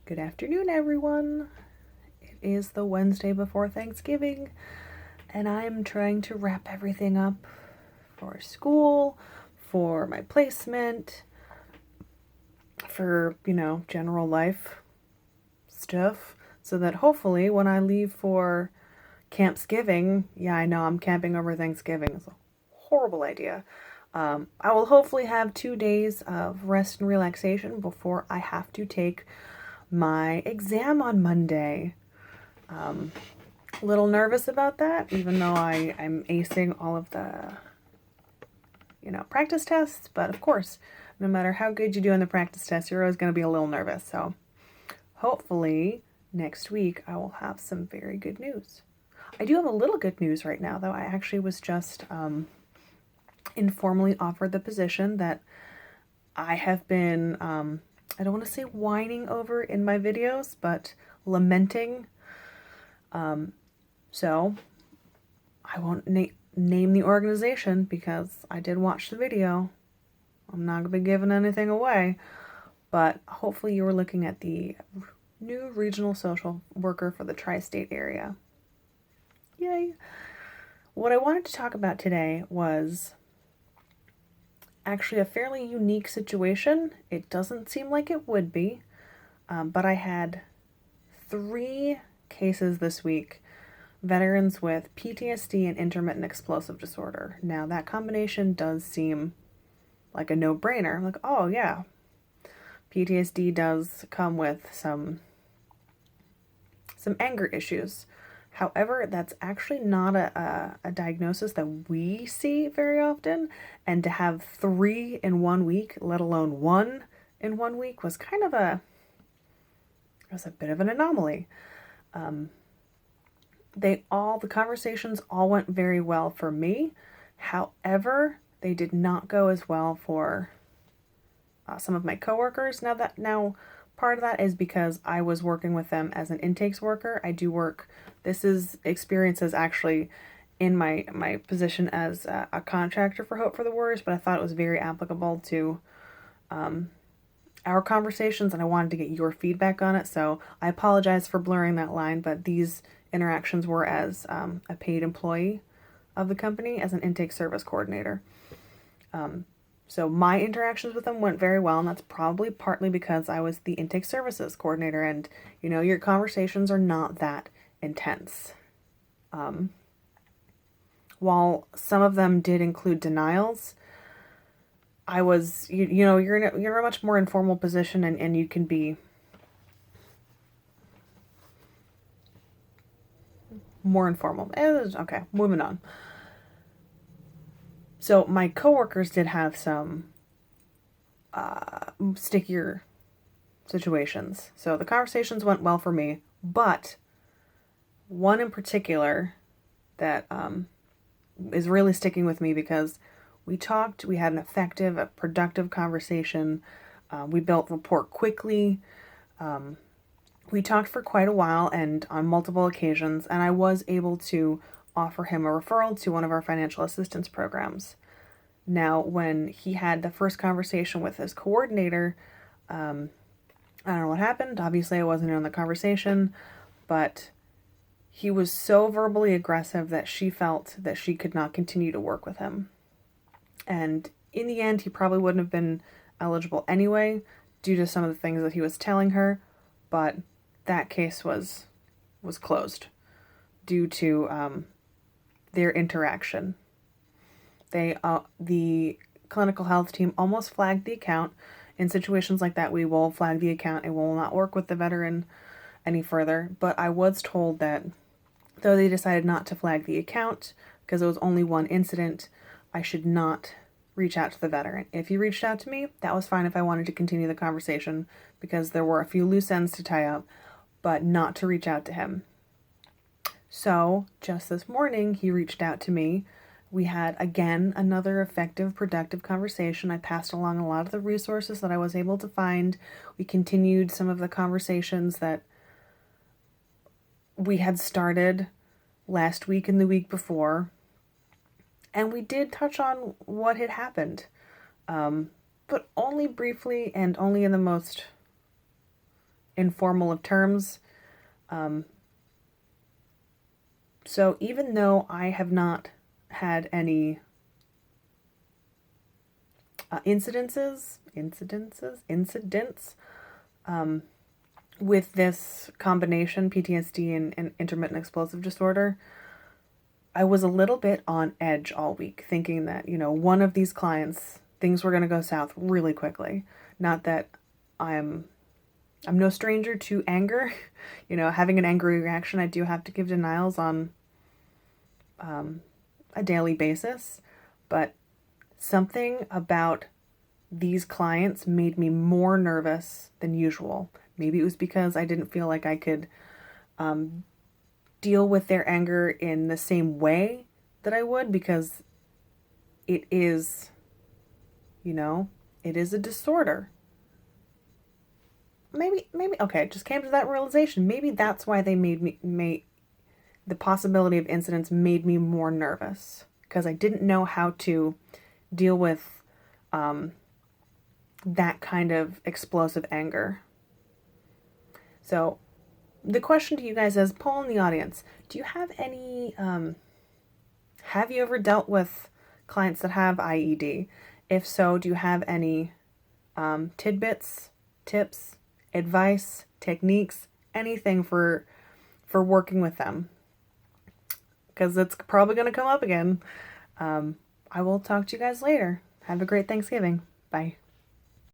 Good afternoon, everyone. It is the Wednesday before Thanksgiving, and I'm trying to wrap everything up for school, for my placement, for, general life stuff, so that hopefully when I leave for Campsgiving, yeah, I know I'm camping over Thanksgiving. It's a horrible idea. I will hopefully have 2 days of rest and relaxation before I have to take my exam on Monday. A little nervous about that, even though I'm acing all of the, practice tests. But of course, no matter how good you do in the practice tests, you're always going to be a little nervous. So hopefully next week I will have some very good news. I do have a little good news right now, though. I actually was just informally offered the position that I have been, I don't want to say whining over in my videos, but lamenting. So I won't name the organization because I did watch the video. I'm not going to be giving anything away, but hopefully you were looking at the new regional social worker for the tri-state area. Yay! What I wanted to talk about today was actually a fairly unique situation. It doesn't seem like it would be, but I had 3 cases this week, veterans with PTSD and intermittent explosive disorder. Now, that combination does seem like a no-brainer. Like, oh yeah, PTSD does come with some anger issues. However, that's actually not a diagnosis that we see very often, and to have 3 in 1 week, let alone 1 in 1 week, was kind of a bit of an anomaly. The conversations all went very well for me. However, they did not go as well for some of my coworkers. Now, part of that is because I was working with them as an intakes worker. I do work. This is experiences actually in my position as a contractor for Hope for the Warriors, but I thought it was very applicable to our conversations, and I wanted to get your feedback on it. So I apologize for blurring that line, but these interactions were as a paid employee of the company, as an intake service coordinator. So my interactions with them went very well, and that's probably partly because I was the intake services coordinator, and your conversations are not that intense. While some of them did include denials, I was, you're in a much more informal position, and you can be more informal. Okay, moving on. So my coworkers did have some stickier situations. So the conversations went well for me, but one in particular that is really sticking with me because we talked, we had an effective, a productive conversation. We built rapport quickly. We talked for quite a while and on multiple occasions, and I was able to offer him a referral to one of our financial assistance programs. Now, when he had the first conversation with his coordinator, I don't know what happened. Obviously, I wasn't in the conversation, but he was so verbally aggressive that she felt that she could not continue to work with him. And in the end, he probably wouldn't have been eligible anyway, due to some of the things that he was telling her, but that case was closed due to their interaction. The clinical health team almost flagged the account. In situations like that, we will flag the account and will not work with the veteran any further. But I was told that though they decided not to flag the account because it was only one incident, I should not reach out to the veteran. If he reached out to me, that was fine if I wanted to continue the conversation because there were a few loose ends to tie up, but not to reach out to him. So just this morning, he reached out to me. We had, again, another effective, productive conversation. I passed along a lot of the resources that I was able to find. We continued some of the conversations that we had started last week and the week before. And we did touch on what had happened, but only briefly and only in the most informal of terms. So even though I have not had any incidents with this combination, PTSD and intermittent explosive disorder, I was a little bit on edge all week, thinking that, one of these clients, things were going to go south really quickly. Not that I'm no stranger to anger. Having an angry reaction, I do have to give denials on a daily basis, but something about these clients made me more nervous than usual. Maybe it was because I didn't feel like I could deal with their anger in the same way that I would, because it is, it is a disorder. Maybe, okay, just came to that realization. Maybe that's why they made the possibility of incidents made me more nervous, because I didn't know how to deal with that kind of explosive anger. So the question to you guys is, poll in the audience, do you have any, have you ever dealt with clients that have IED? If so, do you have any tidbits, tips, advice, techniques, anything for working with them? Because it's probably going to come up again. I will talk to you guys later. Have a great Thanksgiving. Bye.